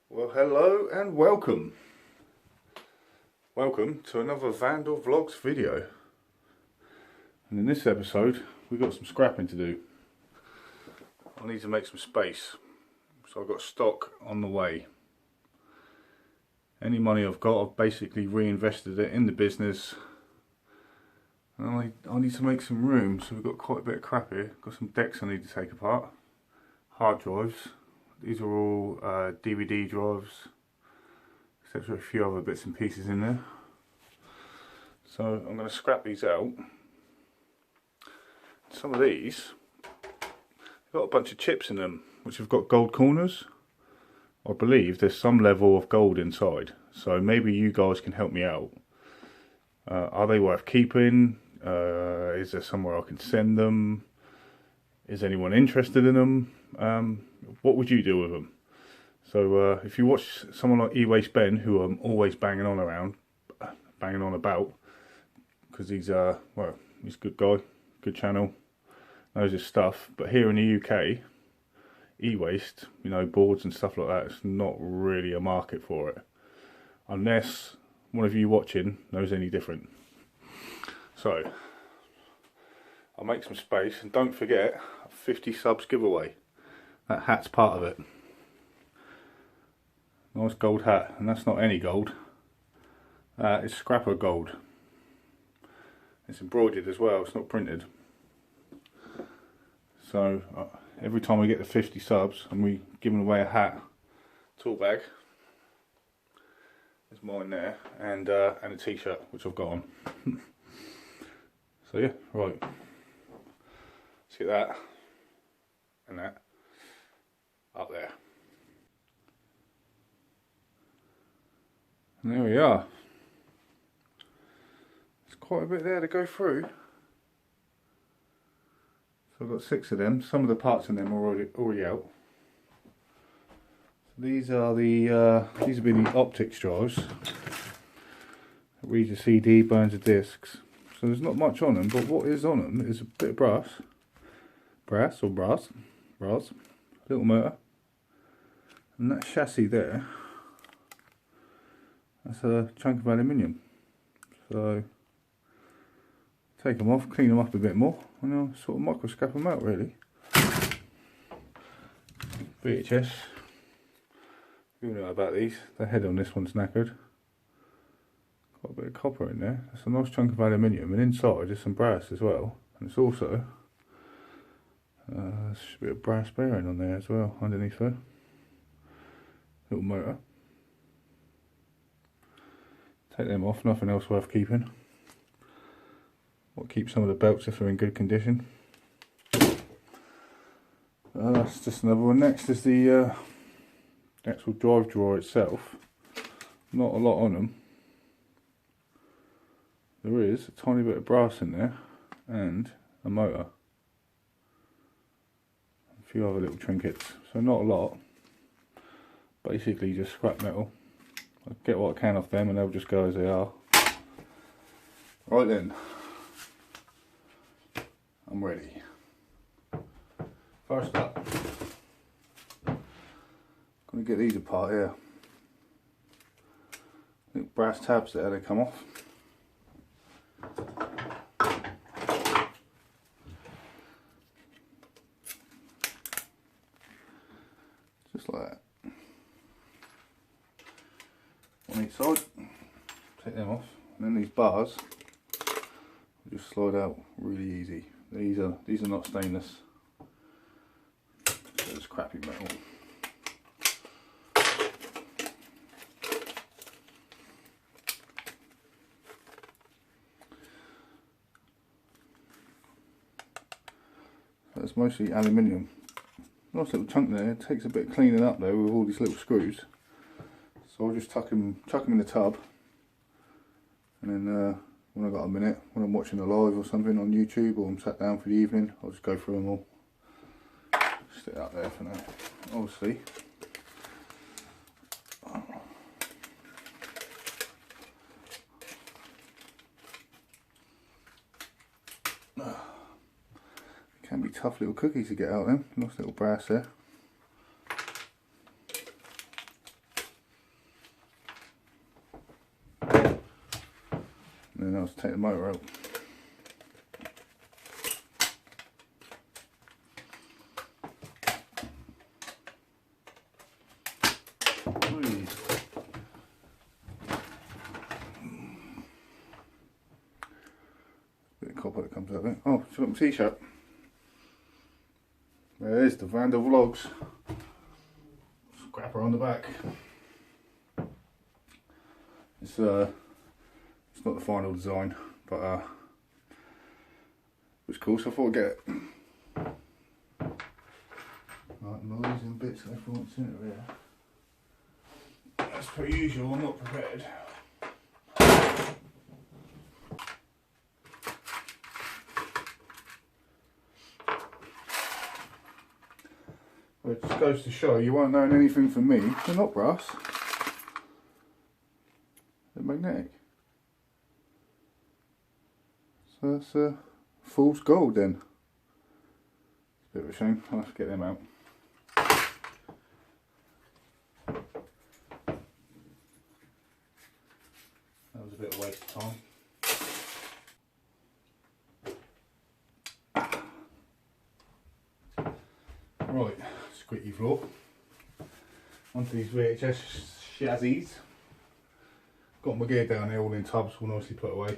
Well, hello and welcome. Welcome to another Vandal Vlogs video. And in this episode, we've got some scrapping to do. I need to make some space. So I've got stock on the way. Any money I've got, I've basically reinvested it in the business. And I need to make some room, so we've got quite a bit of crap here. Got some decks I need to take apart. Hard drives. These are all DVD drives, etc. A few other bits and pieces in there. So I'm going to scrap these out. Some of these have got a bunch of chips in them, which have got gold corners. I believe there's some level of gold inside, so maybe you guys can help me out. Are they worth keeping? Is there somewhere I can send them? Is anyone interested in them? What would you do with them? So if you watch someone like E-Waste Ben, who I'm always banging on about, because he's he's a good guy, good channel, knows his stuff. But here in the UK, E-Waste, boards and stuff like that, it's not really a market for it, unless one of you watching knows any different. So I'll make some space, and don't forget, a 50 subs giveaway. That hat's part of it. Nice gold hat, and that's not any gold. It's scrapper gold. It's embroidered as well, it's not printed. So every time we get to 50 subs and we giving away a hat, tool bag, there's mine there, and a t-shirt which I've got on. So yeah, right. Let's get that and that up there. And there we are. There's quite a bit there to go through. So I've got 6 of them. Some of the parts in them are already out. So these are these have been the optics drives. Reads a CD, burns the discs. So there's not much on them, but what is on them is a bit of brass, little motor, and that chassis there, that's a chunk of aluminium. So take them off, clean them up a bit more, and I'll sort of microscope them out really. VHS, you know about these, the head on this one's knackered. Got a bit of copper in there, that's a nice chunk of aluminium, and inside there's some brass as well, and it's also there's a bit of brass bearing on there as well, underneath there. Little motor. Take them off, nothing else worth keeping. I'll keep some of the belts if they're in good condition. That's just another one. Next is the actual drive drawer itself. Not a lot on them. There is a tiny bit of brass in there and a motor. A few other little trinkets, so not a lot. Basically just scrap metal. I'll get what I can off them and they'll just go as they are. Right then, I'm ready. First up, I'm going to get these apart here. Little brass tabs there, they come off. Just like that. On each side, take them off, and then these bars will just slide out really easy. These are not stainless. It's crappy metal. So it's mostly aluminium. Nice little chunk there. It takes a bit of cleaning up though with all these little screws. So I'll just chuck them in the tub, and then when I've got a minute, when I'm watching a live or something on YouTube, or I'm sat down for the evening, I'll just go through them all. Stick it up there for now. Obviously, can be tough little cookies to get out then. Nice little brass there. And then I'll take the motor out. Bit of copper that comes out there. Oh, she's got my t-shirt. There's the Vandal Vlogs. Scrapper on the back. It's not the final design, but it was cool, so I thought I'd get it. Right, noise and bits left in it there. As per usual, I'm not prepared. Well, it just goes to show you won't know anything from me. They're not brass. They're magnetic. So that's fool's gold then. It's a bit of a shame. I'll have to get them out. That was a bit of a waste of time. Right, squeaky floor. Onto these VHS chassis. Got my gear down here all in tubs, all nicely put away.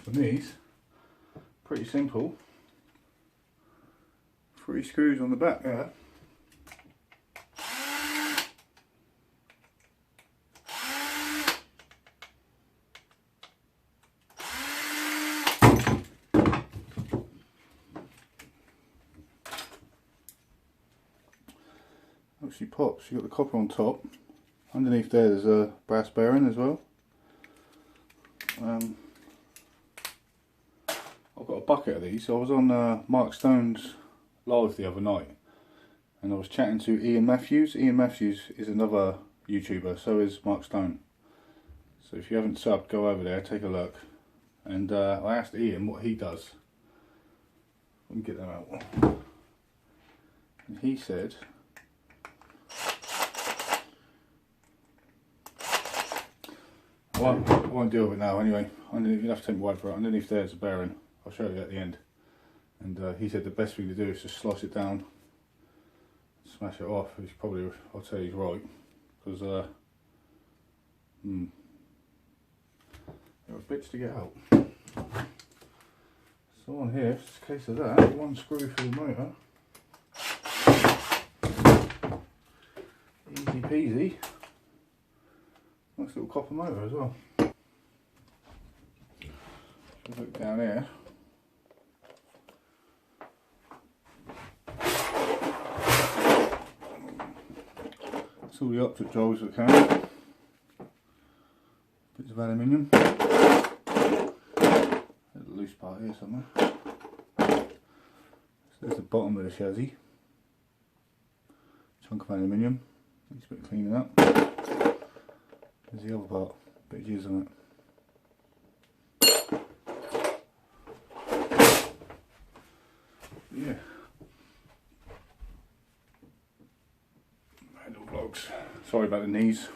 And these, pretty simple. 3 screws on the back there. Actually pops. You've got the copper on top. Underneath there's a brass bearing as well. I've got a bucket of these. I was on Mark Stone's live the other night and I was chatting to Ian Matthews. Ian Matthews is another YouTuber, so is Mark Stone. So if you haven't subbed, go over there, take a look. And I asked Ian what he does. Let me get them out. And he said I won't deal with it now anyway. Underneath, you'll have to take my word for it. Underneath there's a bearing. I'll show you at the end. And he said the best thing to do is just slice it down, smash it off. He's probably, I'll tell you he's right, because there are bits to get out. So on here, just in case of that, 1 screw for the motor. Easy peasy. Nice little copper motor as well. Look down here. It's all the optic jolls that come. Bits of aluminium. There's a loose part here somewhere. So there's the bottom of the chassis. Chunk of aluminium. Needs a bit of cleaning up. There's the other part. Bit of jizz on it. Yeah. Vandal Vlogs. Sorry about the knees.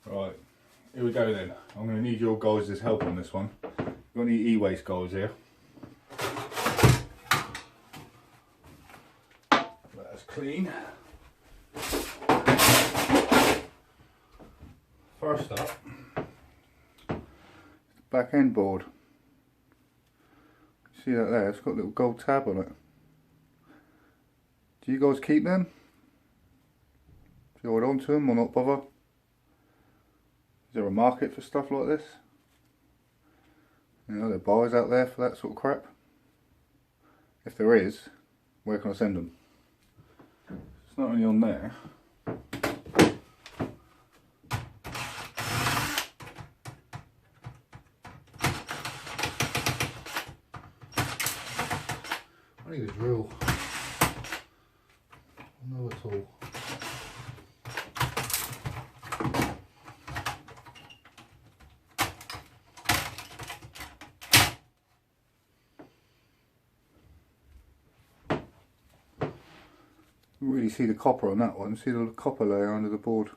Right, here we go then. I'm going to need your guys' help on this one. Got any e-waste guys here? That's clean. First up, back end board. See that there? It's got a little gold tab on it. Do you guys keep them? Do you hold on to them or not bother? Is there a market for stuff like this? You know, there are buyers out there for that sort of crap. If there is, where can I send them? It's not only on there. I need a drill. No at all. You really see the copper on that one. See the copper layer under the board.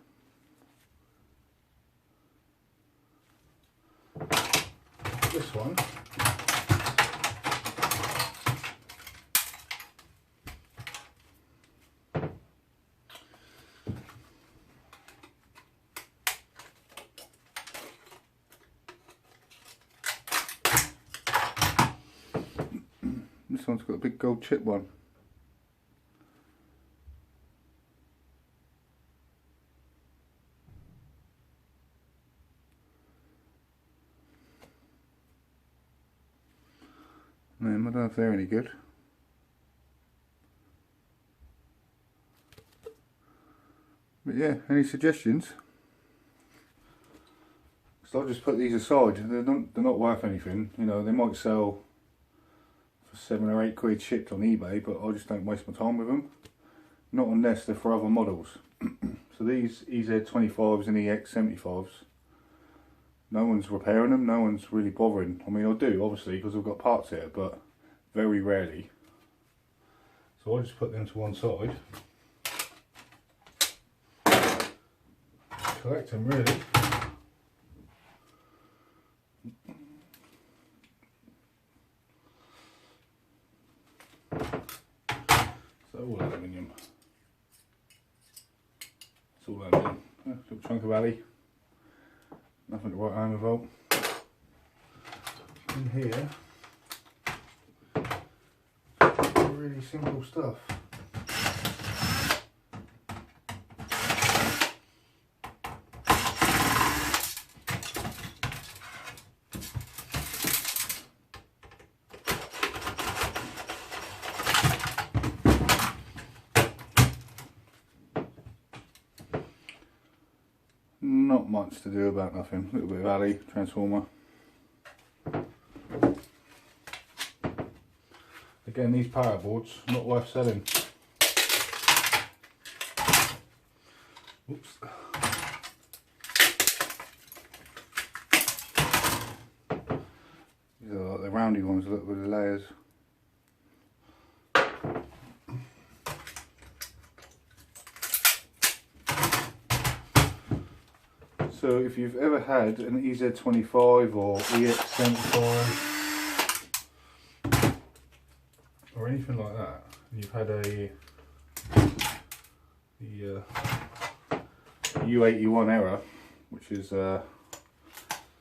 this one's got a big gold chip one. I don't know if they're any good. But yeah, any suggestions? So I'll just put these aside. They're not worth anything. You know, they might sell for 7 or 8 quid shipped on eBay, but I just don't waste my time with them. Not unless they're for other models. So these EZ25s and EX75s, no one's repairing them, no one's really bothering. I mean, I do, obviously, because I've got parts here, but very rarely. So I just put them to one side. Collect them, really. So all aluminium. It's all aluminium. Little chunk of alley. Nothing to write home about. In here, really simple stuff. Not much to do about nothing. A little bit of alley, transformer. Again, these power boards, not worth selling. Oops. These are like the roundy ones, look, with the layers. So if you've ever had an EZ25 or EX75 or anything like that, and you've had the U81 error, which is the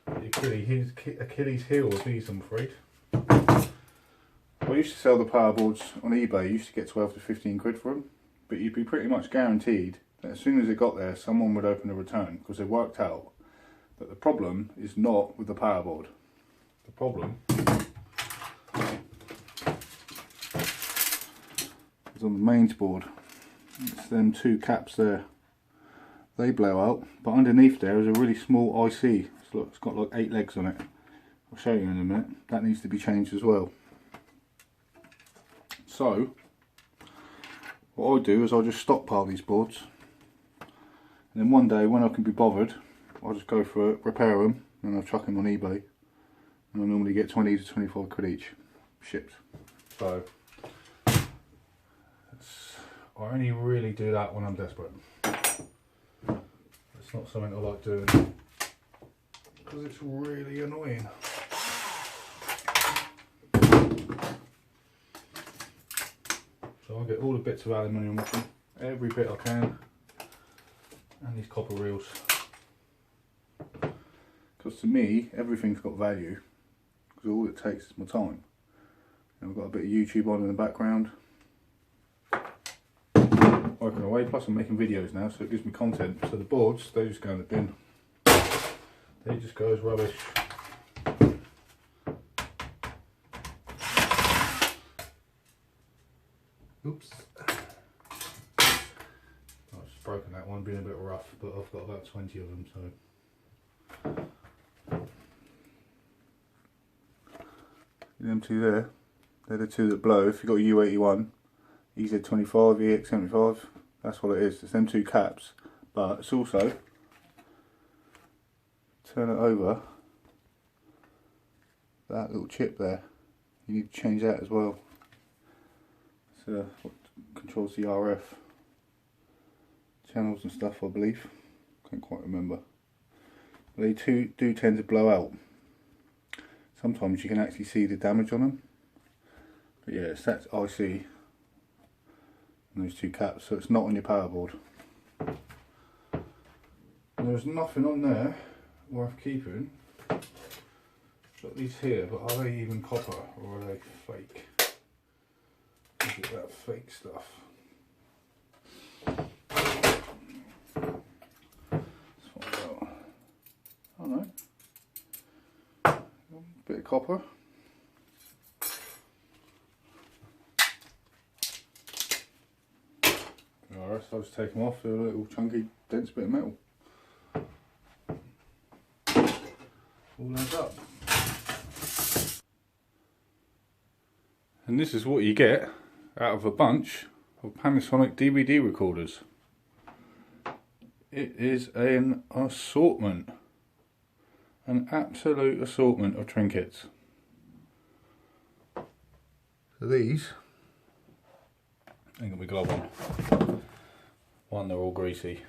Achilles heel of these, I'm afraid. I used to sell the power boards on eBay. You used to get 12 to 15 quid for them, but you'd be pretty much guaranteed that as soon as it got there, someone would open a return, because they worked out that the problem is not with the power board. The problem is on the mains board. It's them 2 caps there. They blow out, but underneath there is a really small IC. It's got like 8 legs on it. I'll show you in a minute. That needs to be changed as well. So what I do is I'll just stockpile these boards, and then one day when I can be bothered, I'll just go for it, repair them, and I'll chuck them on eBay, and I normally get 20 to 25 quid each shipped. So I only really do that when I'm desperate. It's not something I like doing because it's really annoying. So I'll get all the bits of aluminium off them, every bit I can, and these copper reels. Because to me, everything's got value, because all it takes is my time. And I've got a bit of YouTube on in the background, working away, plus I'm making videos now, so it gives me content. So the boards, they just go in the bin. They just go as rubbish. Oops. I've just broken that one, being a bit rough, but I've got about 20 of them, so. Them 2 there, they're the 2 that blow. If you've got a U81, EZ25, EX75, that's what it is. It's them 2 caps, but it's also, turn it over, that little chip there, you need to change that as well. What controls the RF channels and stuff, I believe. Can't quite remember. They do tend to blow out. Sometimes you can actually see the damage on them. But yeah, it's that IC and those 2 caps, so it's not on your power board. And there's nothing on there worth keeping. Got these here, but are they even copper or are they fake? Look at that fake stuff. I don't know. A bit of copper. Alright, so I'll just take them off. They're a little chunky, dense bit of metal. All adds up. And this is what you get out of a bunch of Panasonic DVD recorders. It is an assortment. An absolute assortment of trinkets. So these, ain't got my glove on. One, they're all greasy.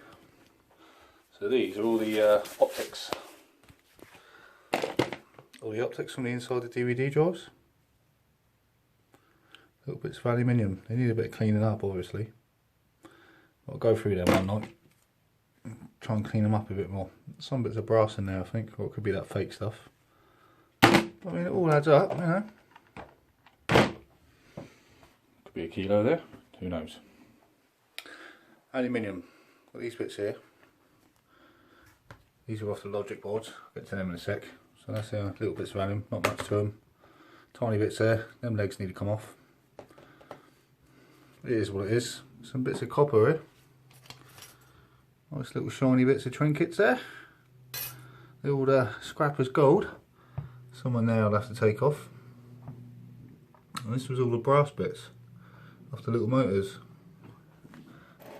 So these are all the optics. All the optics from the inside of the DVD drives. Little bits of aluminium. They need a bit of cleaning up, obviously. I'll go through them one night. Try and clean them up a bit more. Some bits of brass in there, I think, or it could be that fake stuff. I mean, it all adds up, you know. Could be a kilo there, who knows. Aluminium. Got these bits here. These are off the logic boards. I'll get to them in a sec. So that's little bits of aluminium, not much to them. Tiny bits there. Them legs need to come off. It is what it is. Some bits of copper here. Nice little shiny bits of trinkets there. The old scrapper's gold. Someone there I'll have to take off. And this was all the brass bits off the little motors.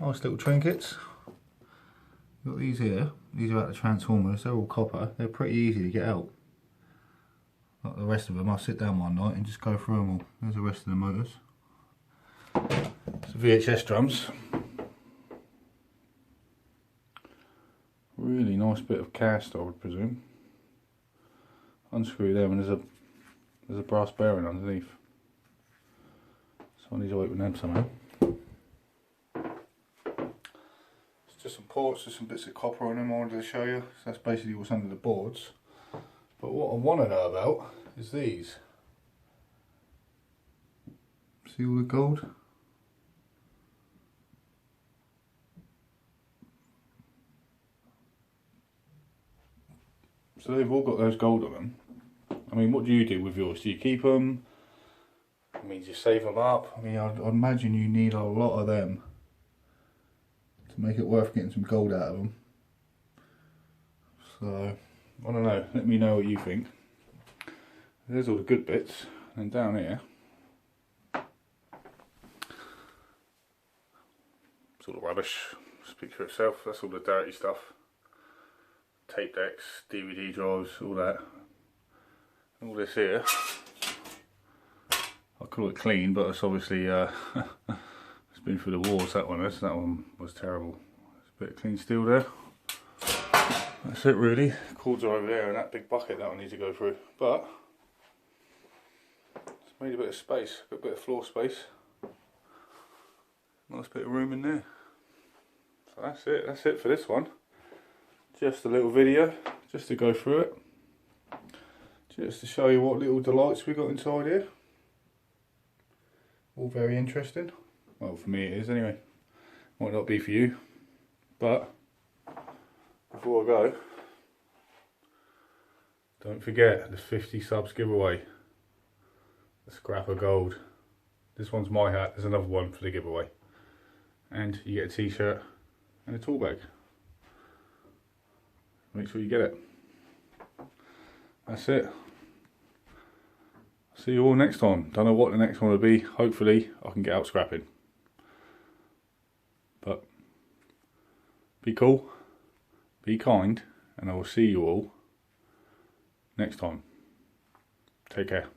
Nice little trinkets. Got these here. These are out the transformers. They're all copper. They're pretty easy to get out. Like the rest of them, I'll sit down one night and just go through them all. There's the rest of the motors. It's VHS drums. Really nice bit of cast, I would presume. Unscrew them and there's a brass bearing underneath. So I need to open them somehow. It's just some ports, just some bits of copper on them I wanted to show you. So that's basically what's under the boards. But what I want to know about is these. See all the gold? So they've all got those gold on them. I mean, what do you do with yours? Do you keep them? I mean, do you save them up? I mean, I'd imagine you need a lot of them to make it worth getting some gold out of them. So, I don't know. Let me know what you think. There's all the good bits. And down here, it's all the rubbish. Speak for itself. That's all the dirty stuff. Tape decks, DVD drives, all that. All this here, I call it clean, but it's obviously it's been through the wars. That one is. That one was terrible. There's a bit of clean steel there. That's it really. Cords are over there, and that big bucket that one needs to go through. But it's made a bit of space, a bit of floor space. Nice bit of room in there. So that's it. That's it for this one. Just a little video, just to go through it. Just to show you what little delights we got inside here. All very interesting. Well, for me it is anyway. Might not be for you. But, before I go, don't forget the 50 subs giveaway. The scrap of gold. This one's my hat, there's another one for the giveaway. And you get a t-shirt and a tool bag. Make sure you get it. That's it. See you all next time. Don't know what the next one will be. Hopefully I can get out scrapping. But be cool, be kind, and I will see you all next time. Take care.